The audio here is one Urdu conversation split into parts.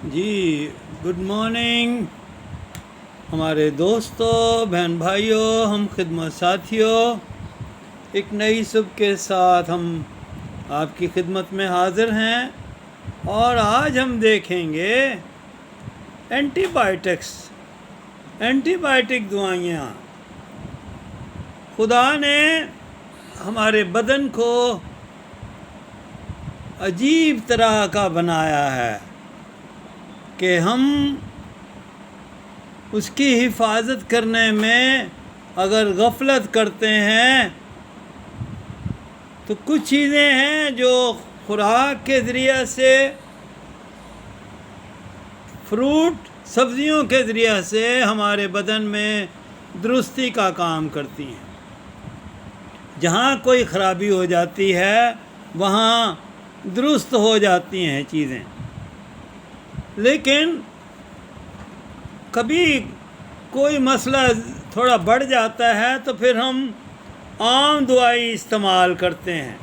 جی گڈ مارننگ ہمارے دوستوں، بہن بھائیوں، ہم خدمت ساتھیوں، ایک نئی صبح کے ساتھ ہم آپ کی خدمت میں حاضر ہیں، اور آج ہم دیکھیں گے اینٹی بائیوٹک دوائیاں۔ خدا نے ہمارے بدن کو عجیب طرح کا بنایا ہے کہ ہم اس کی حفاظت کرنے میں اگر غفلت کرتے ہیں تو کچھ چیزیں ہیں جو خوراک کے ذریعے سے، فروٹ سبزیوں کے ذریعے سے ہمارے بدن میں درستی کا کام کرتی ہیں۔ جہاں کوئی خرابی ہو جاتی ہے وہاں درست ہو جاتی ہیں چیزیں، لیکن کبھی کوئی مسئلہ تھوڑا بڑھ جاتا ہے تو پھر ہم عام دوائی استعمال کرتے ہیں،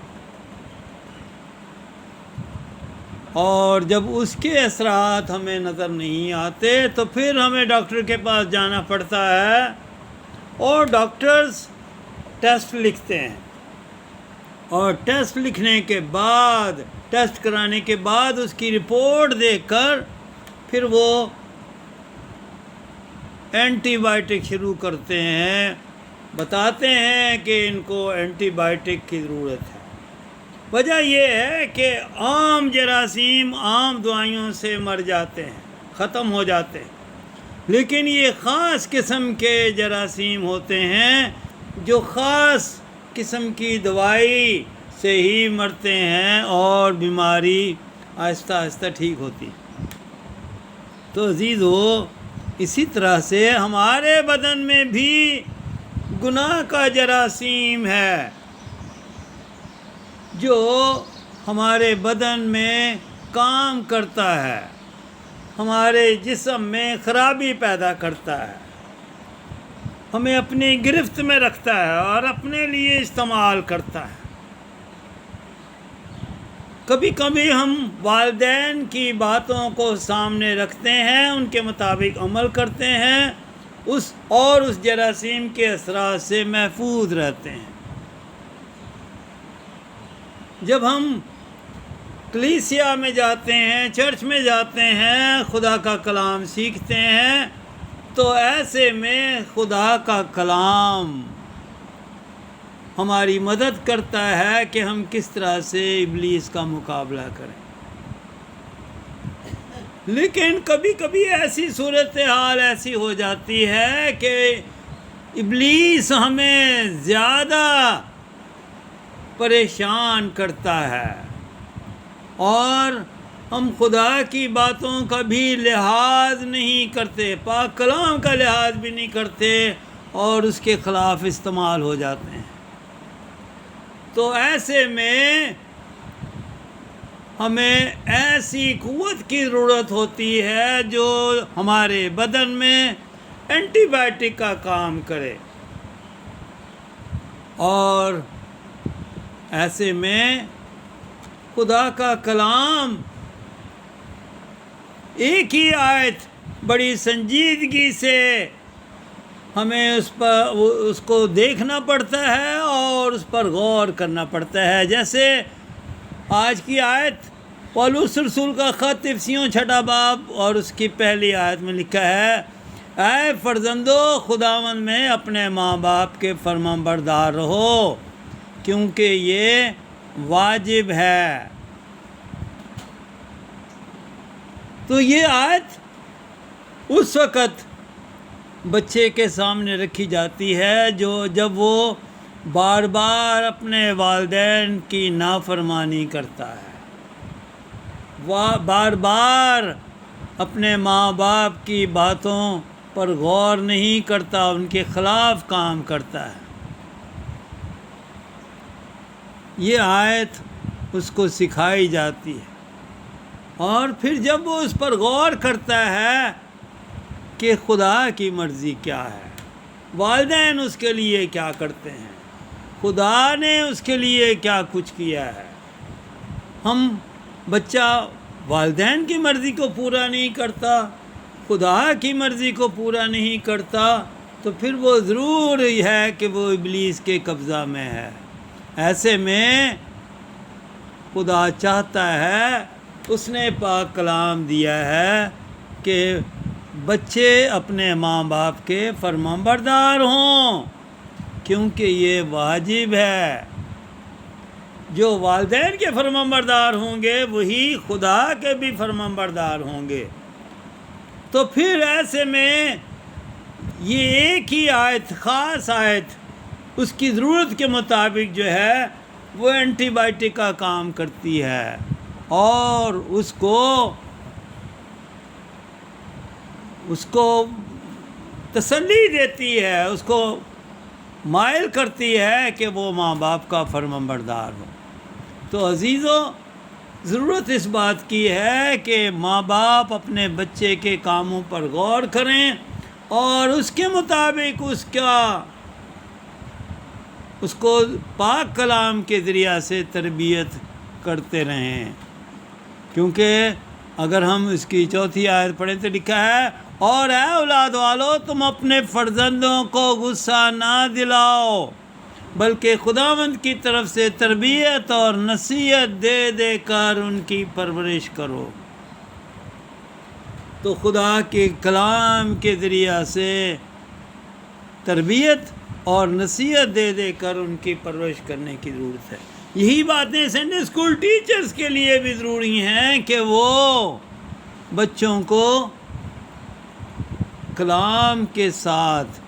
اور جب اس کے اثرات ہمیں نظر نہیں آتے تو پھر ہمیں ڈاکٹر کے پاس جانا پڑتا ہے، اور ڈاکٹرز ٹیسٹ لکھتے ہیں، اور ٹیسٹ لکھنے کے بعد، ٹیسٹ کرانے کے بعد اس کی رپورٹ دیکھ کر پھر وہ اینٹی بائیوٹک شروع کرتے ہیں، بتاتے ہیں کہ ان کو اینٹی بائیوٹک کی ضرورت ہے۔ وجہ یہ ہے کہ عام جراثیم عام دوائیوں سے مر جاتے ہیں، ختم ہو جاتے ہیں، لیکن یہ خاص قسم کے جراثیم ہوتے ہیں جو خاص قسم کی دوائی سے ہی مرتے ہیں اور بیماری آہستہ آہستہ ٹھیک ہوتی ہے۔ تو عزیزو، اسی طرح سے ہمارے بدن میں بھی گناہ کا جراثیم ہے جو ہمارے بدن میں کام کرتا ہے، ہمارے جسم میں خرابی پیدا کرتا ہے، ہمیں اپنی گرفت میں رکھتا ہے اور اپنے لیے استعمال کرتا ہے۔ کبھی کبھی ہم والدین کی باتوں کو سامنے رکھتے ہیں، ان کے مطابق عمل کرتے ہیں، اس جراثیم کے اثرات سے محفوظ رہتے ہیں۔ جب ہم کلیسیا میں جاتے ہیں، چرچ میں جاتے ہیں، خدا کا کلام سیکھتے ہیں، تو ایسے میں خدا کا کلام ہماری مدد کرتا ہے کہ ہم کس طرح سے ابلیس کا مقابلہ کریں۔ لیکن کبھی کبھی ایسی صورتحال ایسی ہو جاتی ہے کہ ابلیس ہمیں زیادہ پریشان کرتا ہے، اور ہم خدا کی باتوں کا بھی لحاظ نہیں کرتے، پاک کلام کا لحاظ بھی نہیں کرتے، اور اس کے خلاف استعمال ہو جاتے ہیں۔ تو ایسے میں ہمیں ایسی قوت کی ضرورت ہوتی ہے جو ہمارے بدن میں اینٹی بائیوٹک کا کام کرے، اور ایسے میں خدا کا کلام ایک ہی آیت بڑی سنجیدگی سے ہمیں اس کو دیکھنا پڑتا ہے اور اس پر غور کرنا پڑتا ہے۔ جیسے آج کی آیت پولس رسول کا خط افسیوں 6 باب اور اس کی پہلی آیت میں لکھا ہے، اے فرزندو، خداوند میں اپنے ماں باپ کے فرمان بردار رہو، کیونکہ یہ واجب ہے۔ تو یہ آیت اس وقت بچے کے سامنے رکھی جاتی ہے جب وہ بار بار اپنے والدین کی نافرمانی کرتا ہے، بار بار اپنے ماں باپ کی باتوں پر غور نہیں کرتا، ان کے خلاف کام کرتا ہے۔ یہ آیت اس کو سکھائی جاتی ہے، اور پھر جب وہ اس پر غور کرتا ہے کہ خدا کی مرضی کیا ہے، والدین اس کے لیے کیا کرتے ہیں، خدا نے اس کے لیے کیا کچھ کیا ہے۔ ہم بچہ والدین کی مرضی کو پورا نہیں کرتا، خدا کی مرضی کو پورا نہیں کرتا، تو پھر وہ ضرور ہے کہ وہ ابلیس کے قبضہ میں ہے۔ ایسے میں خدا چاہتا ہے، اس نے پاک کلام دیا ہے کہ بچے اپنے ماں باپ کے فرمانبردار ہوں، کیونکہ یہ واجب ہے۔ جو والدین کے فرمانبردار ہوں گے وہی خدا کے بھی فرمانبردار ہوں گے۔ تو پھر ایسے میں یہ ایک ہی آیت، خاص آیت، اس کی ضرورت کے مطابق جو ہے وہ اینٹی بائیوٹک کا کام کرتی ہے، اور اس کو تسلی دیتی ہے، اس کو مائل کرتی ہے کہ وہ ماں باپ کا فرمانبردار ہو۔ تو عزیزو، ضرورت اس بات کی ہے کہ ماں باپ اپنے بچے کے کاموں پر غور کریں اور اس کے مطابق اس کو پاک کلام کے ذریعہ سے تربیت کرتے رہیں، کیونکہ اگر ہم اس کی چوتھی آیت پڑھیں تو لکھا ہے، اور اے اولاد والو، تم اپنے فرزندوں کو غصہ نہ دلاؤ، بلکہ خداوند کی طرف سے تربیت اور نصیحت دے دے کر ان کی پرورش کرو۔ تو خدا کے کلام کے ذریعہ سے تربیت اور نصیحت دے دے کر ان کی پرورش کرنے کی ضرورت ہے۔ یہی باتیں سنڈے اسکول ٹیچرز کے لیے بھی ضروری ہیں کہ وہ بچوں کو کلام کے ساتھ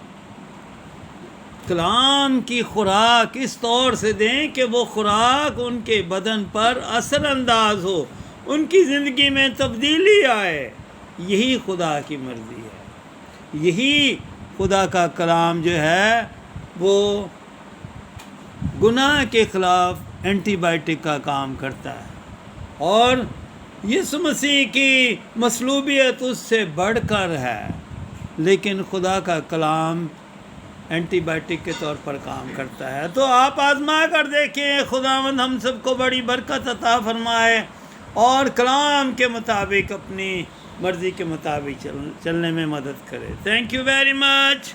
کلام کی خوراک اس طور سے دیں کہ وہ خوراک ان کے بدن پر اثر انداز ہو، ان کی زندگی میں تبدیلی آئے۔ یہی خدا کی مرضی ہے، یہی خدا کا کلام جو ہے وہ گناہ کے خلاف اینٹی بائیوٹک کا کام کرتا ہے، اور یسوع مسیح کی مصلوبیت اس سے بڑھ کر ہے، لیکن خدا کا کلام اینٹی بائیوٹک کے طور پر کام کرتا ہے۔ تو آپ آزما کر دیکھیں، خداوند ہم سب کو بڑی برکت عطا فرمائے اور کلام کے مطابق اپنی مرضی کے مطابق چلنے میں مدد کرے۔ Thank you very much.